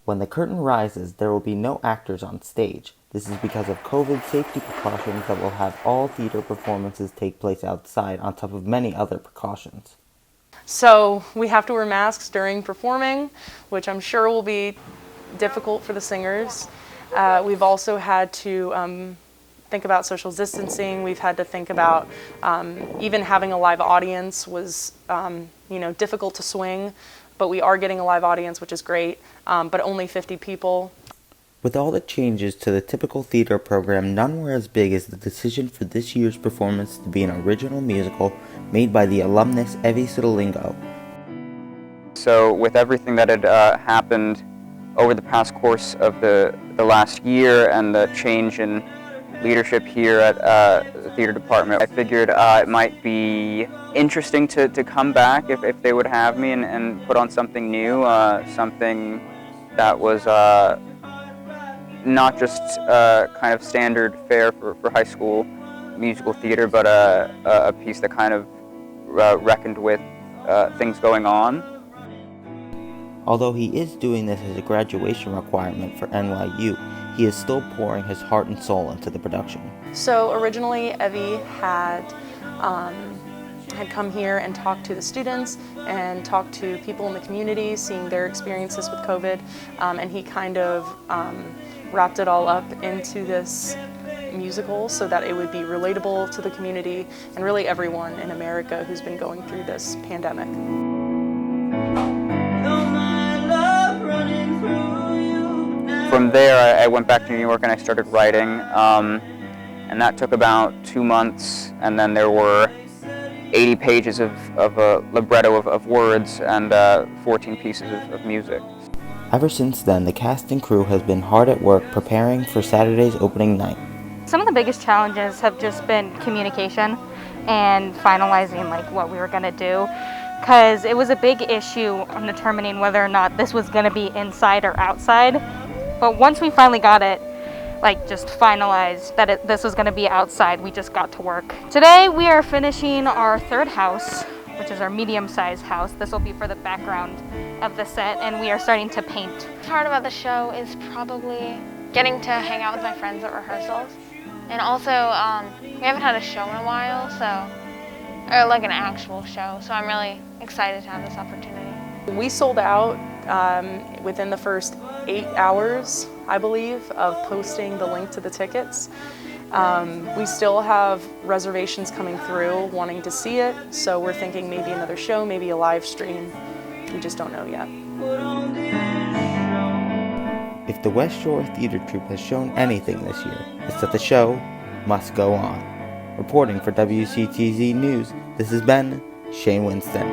When the curtain rises, there will be no actors on stage. This is because of COVID safety precautions that will have all theater performances take place outside on top of many other precautions. So we have to wear masks during performing, which I'm sure will be difficult for the singers. We've also had to think about social distancing. We've had to think about even having a live audience was difficult to swing, but we are getting a live audience, which is great, but only 50 people. With all the changes to the typical theater program, none were as big as the decision for this year's performance to be an original musical made by the alumnus Evie Sitalingo. So with everything that had happened over the past course of the last year and the change in leadership here at the theater department, I figured it might be interesting to come back if they would have me and put on something new, something that was not just kind of standard fare for high school musical theater, but a piece that kind of reckoned with things going on. Although he is doing this as a graduation requirement for NYU, he is still pouring his heart and soul into the production. So originally Evie had come here and talked to the students and talked to people in the community, seeing their experiences with COVID, and he kind of wrapped it all up into this musical so that it would be relatable to the community and really everyone in America who's been going through this pandemic. From there, I went back to New York and I started writing, and that took about 2 months, and then there were 80 pages of a libretto of words and 14 pieces of music. Ever since then, the cast and crew has been hard at work preparing for Saturday's opening night. Some of the biggest challenges have just been communication and finalizing what we were going to do, because it was a big issue on determining whether or not this was going to be inside or outside. But once we finally got it, just finalized that this was going to be outside, we just got to work. Today we are finishing our third house, which is our medium-sized house. This will be for the background of the set, and we are starting to paint. Part about the show is probably getting to hang out with my friends at rehearsals. And also, we haven't had a show in a while, or an actual show, so I'm really excited to have this opportunity. We sold out within the first 8 hours, I believe, of posting the link to the tickets. We still have reservations coming through wanting to see it, so we're thinking maybe another show, maybe a live stream. We just don't know yet. If the West Shore Theater Troupe has shown anything this year, it's that the show must go on. Reporting for WCTZ News, this has been Shane Winston.